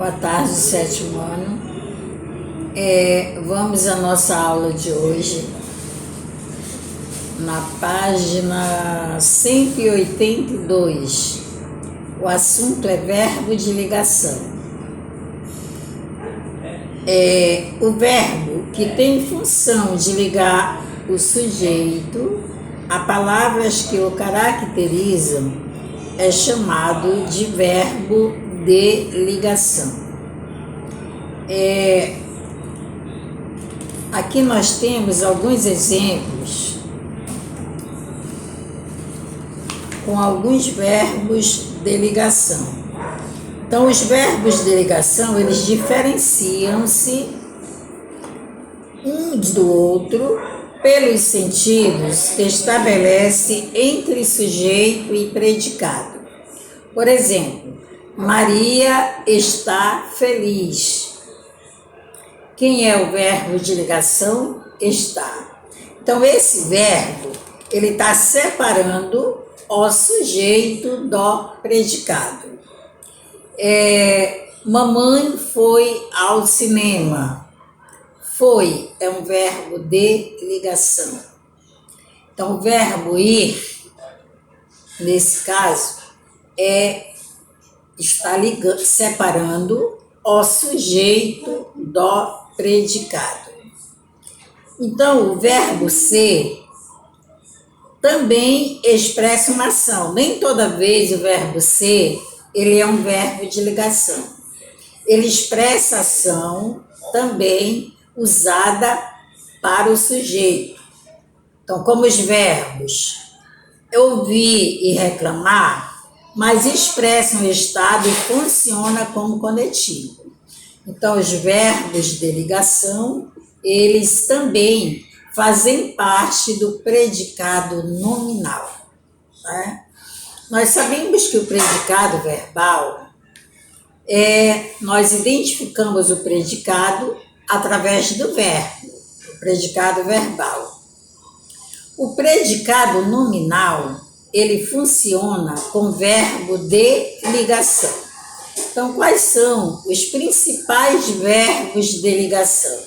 Boa tarde, sétimo ano. Vamos à nossa aula de hoje, na página 182. O assunto é verbo de ligação. O verbo que tem função de ligar o sujeito a palavras que o caracterizam é chamado de verbo de ligação. Aqui nós temos alguns exemplos com alguns verbos de ligação. Então, os verbos de ligação, eles diferenciam-se um do outro pelos sentidos que estabelece entre sujeito e predicado. Por exemplo, Maria está feliz. Quem é o verbo de ligação? Está. Então, esse verbo, ele está separando o sujeito do predicado. Mamãe foi ao cinema. Foi é um verbo de ligação. Então, o verbo ir, nesse caso, está separando o sujeito do predicado. Então, o verbo ser também expressa uma ação. Nem toda vez o verbo ser, ele é um verbo de ligação. Ele expressa ação também usada para o sujeito. Então, como os verbos ouvir e reclamar, mas expressam o estado e funciona como conectivo. Então, os verbos de ligação, eles também fazem parte do predicado nominal. Né? Nós sabemos que o predicado verbal, nós identificamos o predicado através do verbo, o predicado verbal. O predicado nominal, ele funciona com verbo de ligação. Então, quais são os principais verbos de ligação?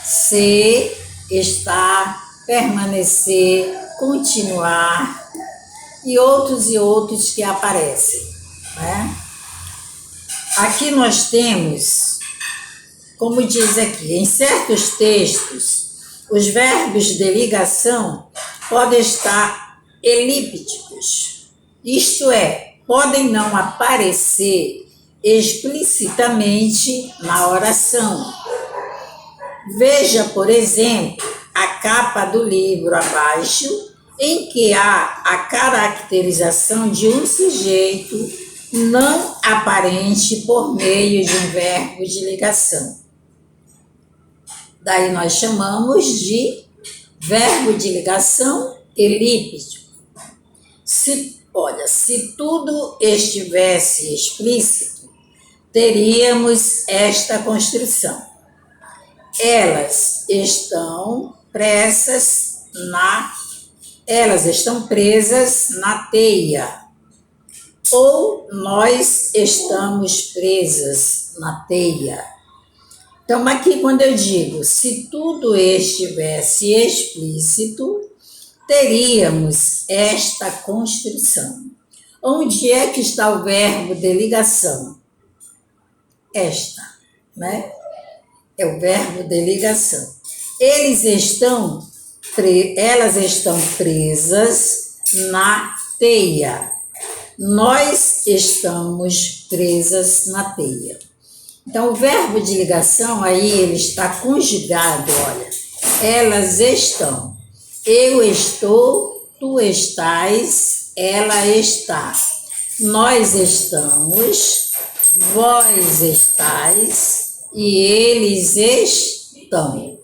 Ser, estar, permanecer, continuar e outros que aparecem. Né? Aqui nós temos, como diz aqui, em certos textos, os verbos de ligação podem estar elípticos, isto é, podem não aparecer explicitamente na oração. Veja, por exemplo, a capa do livro abaixo, em que há a caracterização de um sujeito não aparente por meio de um verbo de ligação. Daí nós chamamos de verbo de ligação elíptico. Se tudo estivesse explícito, teríamos esta construção. Elas estão presas na teia. Ou nós estamos presas na teia. Então, aqui quando eu digo, se tudo estivesse explícito, teríamos esta construção. Onde é que está o verbo de ligação? Esta, né? É o verbo de ligação. Elas estão presas na teia. Nós estamos presas na teia. Então, o verbo de ligação aí, ele está conjugado, olha. Elas estão. Eu estou, tu estás, ela está. Nós estamos, vós estáis e eles estão.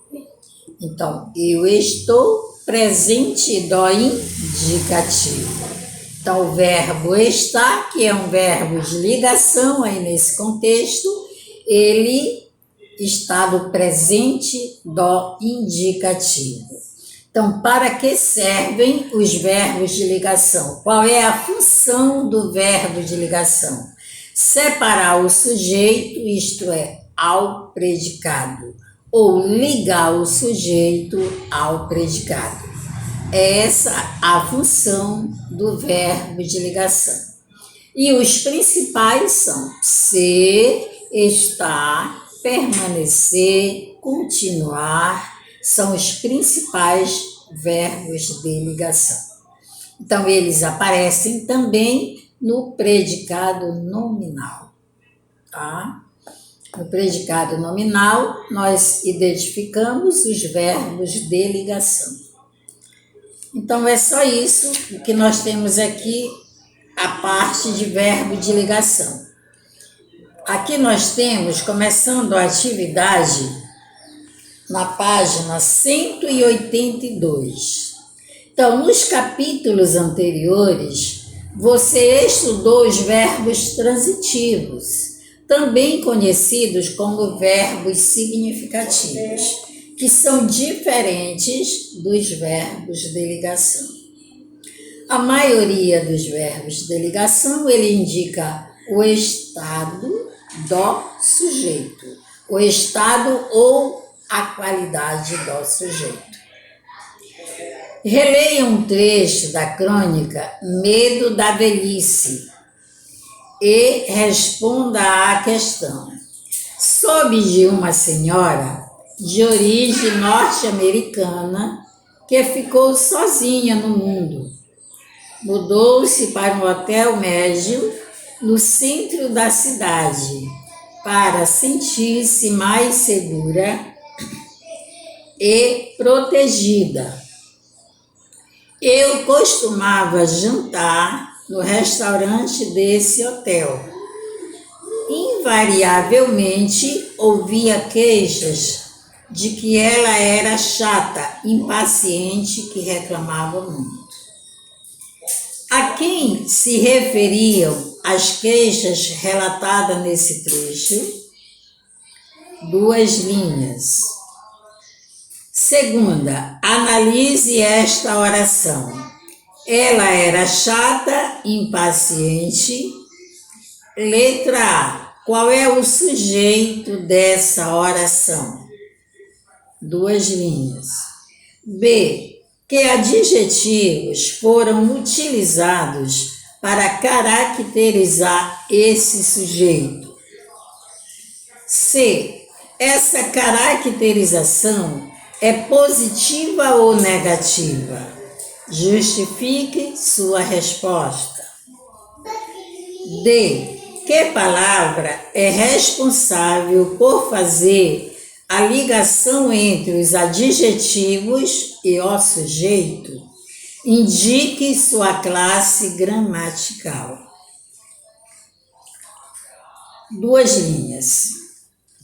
Então, eu estou, presente do indicativo. Então, o verbo está, que é um verbo de ligação aí nesse contexto, ele está no presente do indicativo. Então, para que servem os verbos de ligação? Qual é a função do verbo de ligação? Separar o sujeito, isto é, ao predicado, ou ligar o sujeito ao predicado. É essa a função do verbo de ligação. E os principais são ser, estar, permanecer, continuar, são os principais verbos de ligação. Então, eles aparecem também no predicado nominal, tá? No predicado nominal, nós identificamos os verbos de ligação. Então, é só isso o que nós temos aqui, a parte de verbo de ligação. Aqui nós temos, começando a atividade, na página 182. Então, nos capítulos anteriores, você estudou os verbos transitivos, também conhecidos como verbos significativos, que são diferentes dos verbos de ligação. A maioria dos verbos de ligação, ele indica o estado do sujeito, o estado ou a qualidade do sujeito. Releia um trecho da crônica Medo da Velhice e responda à questão. Soube de uma senhora de origem norte-americana que ficou sozinha no mundo. Mudou-se para um hotel médio no centro da cidade para sentir-se mais segura e protegida. Eu costumava jantar no restaurante desse hotel. Invariavelmente ouvia queixas de que ela era chata, impaciente, que reclamava muito. A quem se referiam as queixas relatadas nesse trecho? 2 linhas. Segunda, analise esta oração. Ela era chata, impaciente. Letra A. Qual é o sujeito dessa oração? 2 linhas. B. Que adjetivos foram utilizados para caracterizar esse sujeito? C. Essa caracterização é positiva ou negativa? Justifique sua resposta. D. Que palavra é responsável por fazer a ligação entre os adjetivos e o sujeito? Indique sua classe gramatical. 2 linhas.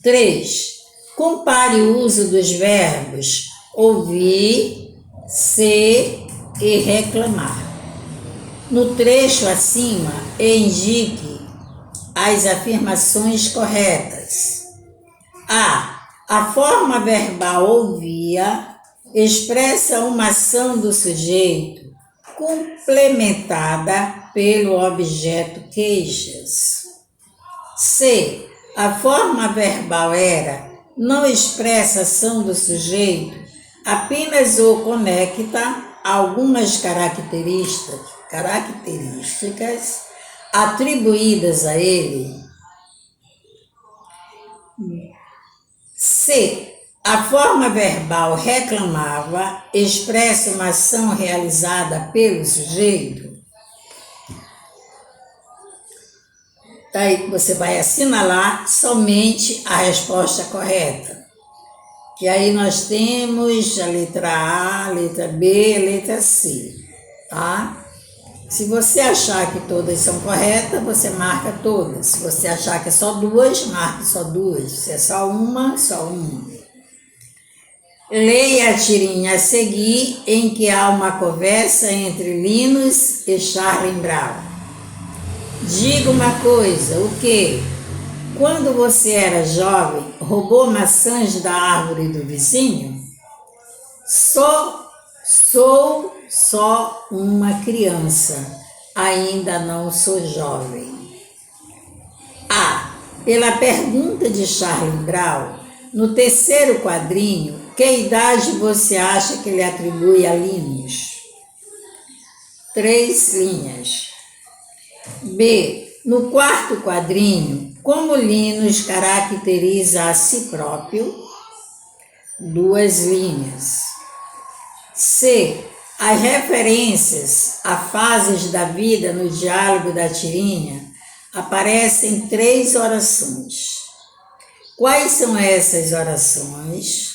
3. Compare o uso dos verbos ouvir, ser e reclamar. No trecho acima, indique as afirmações corretas. A forma verbal ouvia expressa uma ação do sujeito complementada pelo objeto queixas. C. A forma verbal era não expressa ação do sujeito, apenas o conecta a algumas características atribuídas a ele. C. A forma verbal reclamava expressa uma ação realizada pelo sujeito. Daí você vai assinalar somente a resposta correta. Que aí nós temos a letra A, a letra B, a letra C, tá? Se você achar que todas são corretas, você marca todas. Se você achar que é só 2, marque só 2. Se é só uma, só uma. Leia a tirinha a seguir, em que há uma conversa entre Linus e Charlie Brown. Diga uma coisa, o quê? Quando você era jovem, roubou maçãs da árvore do vizinho? Sou só uma criança, ainda não sou jovem. A. Pela pergunta de Charlie Brown, no terceiro quadrinho, que idade você acha que ele atribui a Linus? 3 linhas. B. No quarto quadrinho, como Linus caracteriza a si próprio? 2 linhas. C. As referências a fases da vida no diálogo da tirinha aparecem em 3 orações. Quais são essas orações?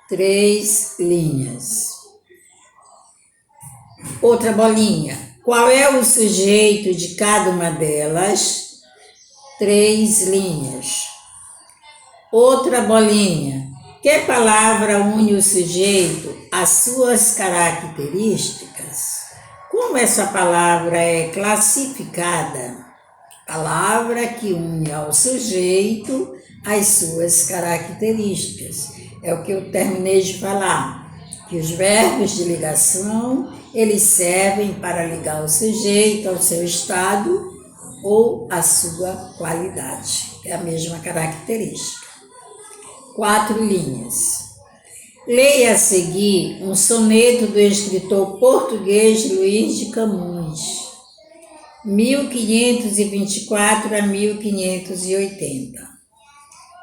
3 linhas. Outra bolinha. Qual é o sujeito de cada uma delas? 3 linhas. Outra bolinha. Que palavra une o sujeito às suas características? Como essa palavra é classificada? Palavra que une ao sujeito às suas características. É o que eu terminei de falar, que os verbos de ligação, eles servem para ligar o sujeito ao seu estado ou à sua qualidade. É a mesma característica. 4 linhas. Leia a seguir um soneto do escritor português Luís de Camões, 1524 a 1580.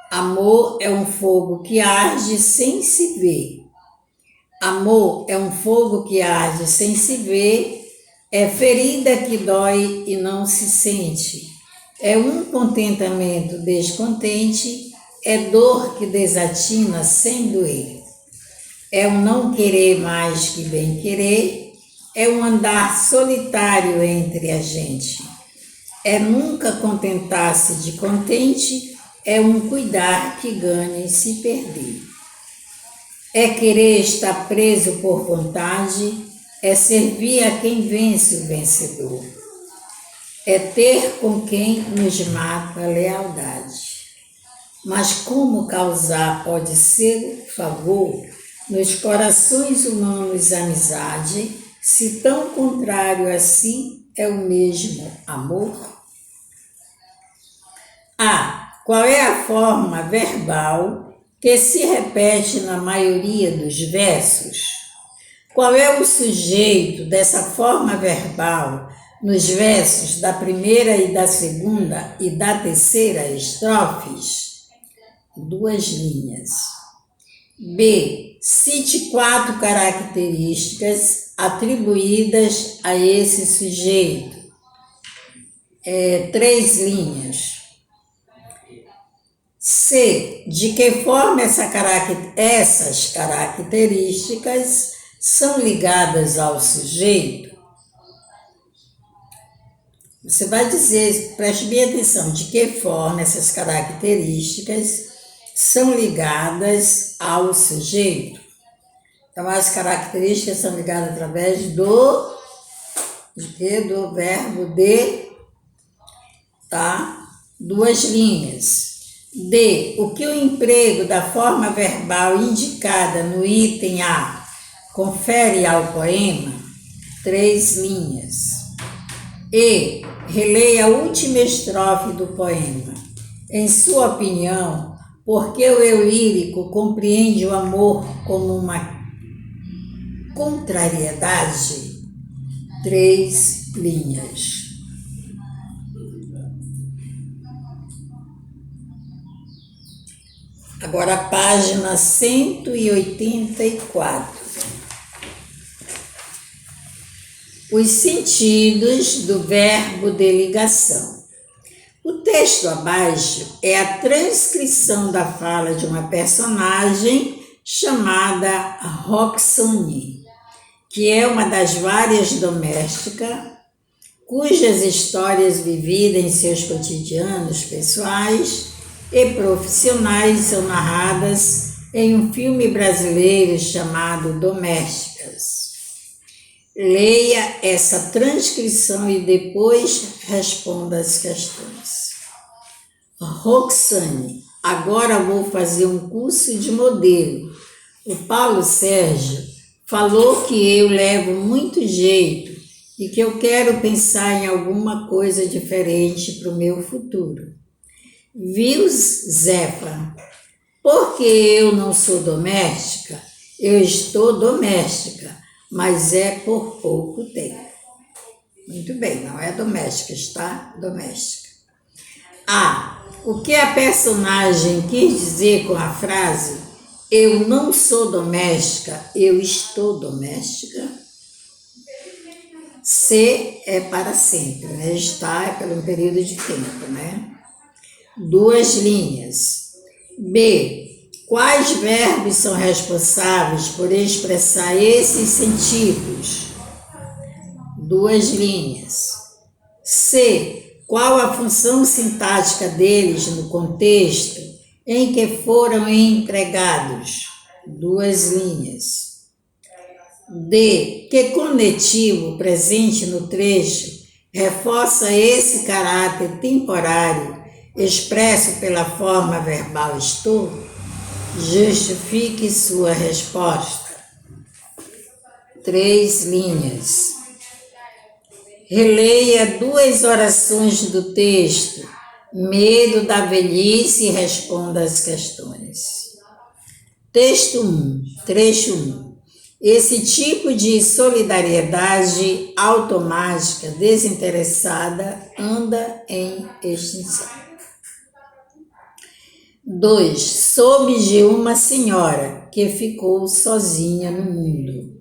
Amor é um fogo que arde sem se ver. Amor é um fogo que arde sem se ver, é ferida que dói e não se sente, é um contentamento descontente, é dor que desatina sem doer. É um não querer mais que bem querer, é um andar solitário entre a gente. É nunca contentar-se de contente, é um cuidar que ganha e se perder. É querer estar preso por vontade, é servir a quem vence o vencedor. É ter com quem nos mata a lealdade. Mas como causar pode ser favor nos corações humanos amizade, se tão contrário a si é o mesmo amor? A. Qual é a forma verbal que se repete na maioria dos versos? Qual é o sujeito dessa forma verbal nos versos da primeira e da segunda e da terceira estrofes? 2 linhas. B. Cite 4 características atribuídas a esse sujeito. 3 linhas. C. De que forma essas características são ligadas ao sujeito? Você vai dizer, preste bem atenção, de que forma essas características são ligadas ao sujeito. Então, as características são ligadas através do verbo de, tá? 2 linhas. D. O que o emprego da forma verbal indicada no item A confere ao poema? 3 linhas. E. Releia a última estrofe do poema. Em sua opinião, por que o eu lírico compreende o amor como uma contrariedade? 3 linhas. Agora a página 184. Os sentidos do verbo de ligação. O texto abaixo é a transcrição da fala de uma personagem chamada Roxane, que é uma das várias domésticas cujas histórias vividas em seus cotidianos pessoais e profissionais são narradas em um filme brasileiro chamado Domésticas. Leia essa transcrição e depois responda as questões. Roxane, agora vou fazer um curso de modelo. O Paulo Sérgio falou que eu levo muito jeito e que eu quero pensar em alguma coisa diferente para o meu futuro. Viu, Zefa? Porque eu não sou doméstica, eu estou doméstica, mas é por pouco tempo. Muito bem, não é doméstica, está doméstica. O que a personagem quis dizer com a frase eu não sou doméstica, eu estou doméstica? C é para sempre, né? Está é pelo período de tempo, né? 2 linhas. B. Quais verbos são responsáveis por expressar esses sentidos? 2 linhas. C. Qual a função sintática deles no contexto em que foram empregados? 2 linhas. D. Que conectivo presente no trecho reforça esse caráter temporário expresso pela forma verbal estou? Justifique sua resposta. 3 linhas. Releia 2 orações do texto. Medo da velhice e responda as questões. Texto 1, trecho 1. Esse tipo de solidariedade automática, desinteressada, anda em extinção. 2. Soube de uma senhora que ficou sozinha no mundo.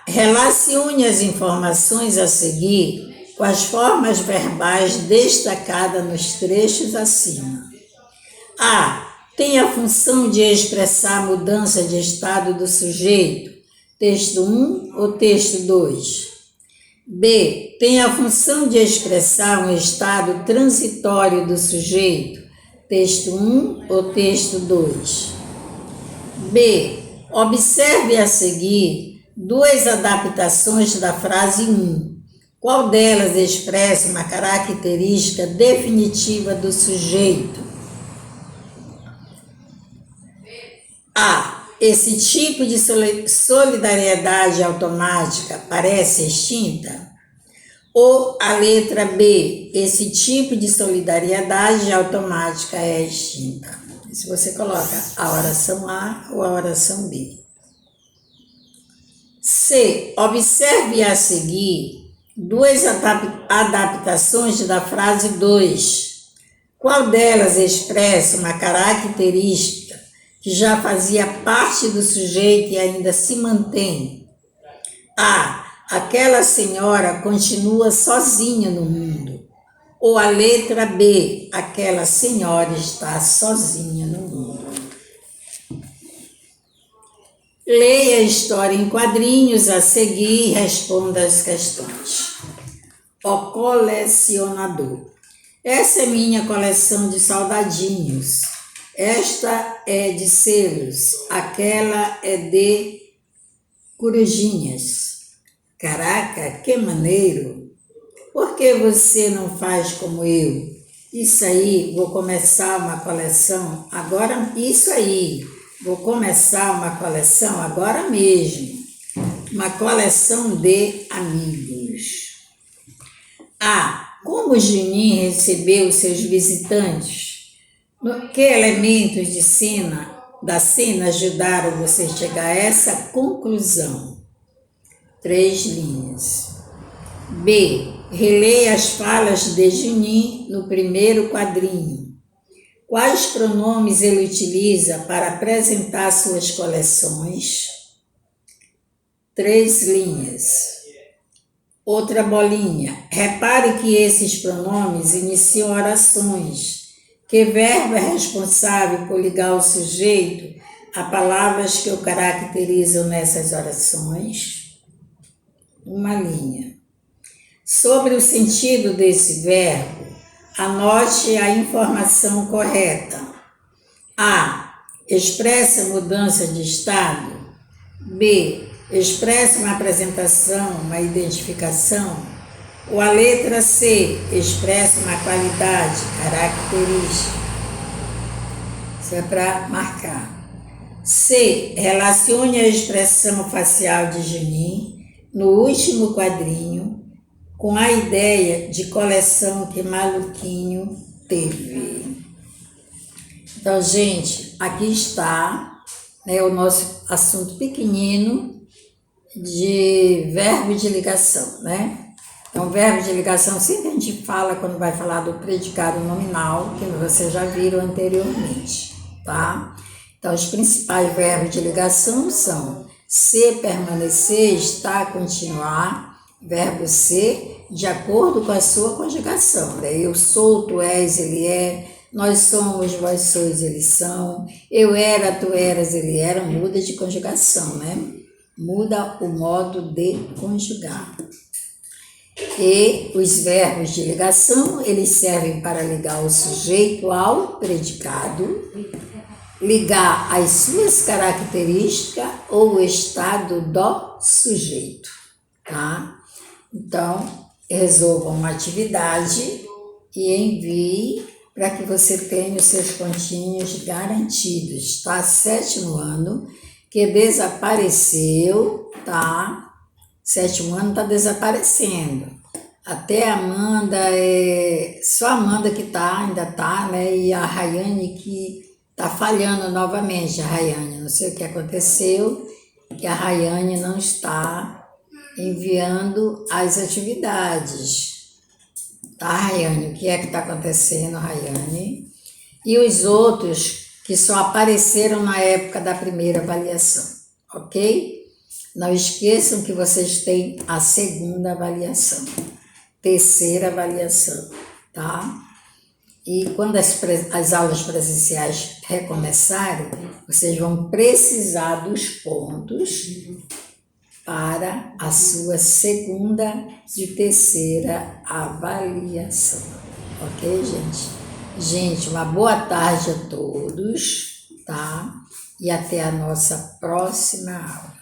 Relacione as informações a seguir com as formas verbais destacadas nos trechos acima. Tem a função de expressar a mudança de estado do sujeito, texto 1 ou texto 2. B. Tem a função de expressar um estado transitório do sujeito, texto 1 ou texto 2. B. Observe a seguir 2 adaptações da frase 1. Qual delas expressa uma característica definitiva do sujeito? Esse tipo de solidariedade automática parece extinta? Ou a letra B, esse tipo de solidariedade automática é extinta? Se você coloca a oração A ou a oração B. C. Observe a seguir 2 adaptações da frase 2. Qual delas expressa uma característica que já fazia parte do sujeito e ainda se mantém? Aquela senhora continua sozinha no mundo. Ou a letra B, aquela senhora está sozinha no mundo. Leia a história em quadrinhos a seguir e responda as questões. O colecionador. Essa é minha coleção de soldadinhos. Esta é de selos, aquela é de corujinhas. Caraca, que maneiro! Por que você não faz como eu? Isso aí, vou começar uma coleção agora. Isso aí, vou começar uma coleção agora mesmo. Uma coleção de amigos. Como Juninho recebeu seus visitantes? Que elementos da cena ajudaram você a chegar a essa conclusão? 3 linhas. B. Releia as falas de Juninho no primeiro quadrinho. Quais pronomes ele utiliza para apresentar suas coleções? 3 linhas. Outra bolinha. Repare que esses pronomes iniciam orações. Que verbo é responsável por ligar o sujeito a palavras que o caracterizam nessas orações? 1 linha. Sobre o sentido desse verbo, anote a informação correta. Expressa mudança de estado. B. Expressa uma apresentação, uma identificação. Ou a letra C, expressa uma qualidade, característica. Isso é para marcar. C, relacione a expressão facial de Juninho no último quadrinho com a ideia de coleção que Maluquinho teve. Então, gente, aqui está, né, o nosso assunto pequenino de verbo de ligação, né? Então, verbo de ligação, sempre a gente fala quando vai falar do predicado nominal, que vocês já viram anteriormente, tá? Então, os principais verbos de ligação são ser, permanecer, estar, continuar, verbo ser, de acordo com a sua conjugação, né? Eu sou, tu és, ele é, nós somos, vós sois, eles são, eu era, tu eras, ele era, muda de conjugação, né? Muda o modo de conjugar. E os verbos de ligação, eles servem para ligar o sujeito ao predicado, ligar as suas características ou o estado do sujeito, tá? Então, resolva uma atividade e envie para que você tenha os seus pontinhos garantidos, tá? 7º ano, que desapareceu, tá? 7º ano está desaparecendo. Até a Amanda, só a Amanda que ainda tá, né? E a Rayane que tá falhando novamente, a Rayane. Não sei o que aconteceu, que a Rayane não está enviando as atividades. Tá, Rayane? O que é que está acontecendo, Rayane? E os outros que só apareceram na época da primeira avaliação, ok? Não esqueçam que vocês têm a segunda avaliação, terceira avaliação, tá? E quando as aulas presenciais recomeçarem, vocês vão precisar dos pontos para a sua segunda e terceira avaliação, ok, gente? Gente, uma boa tarde a todos, tá? E até a nossa próxima aula.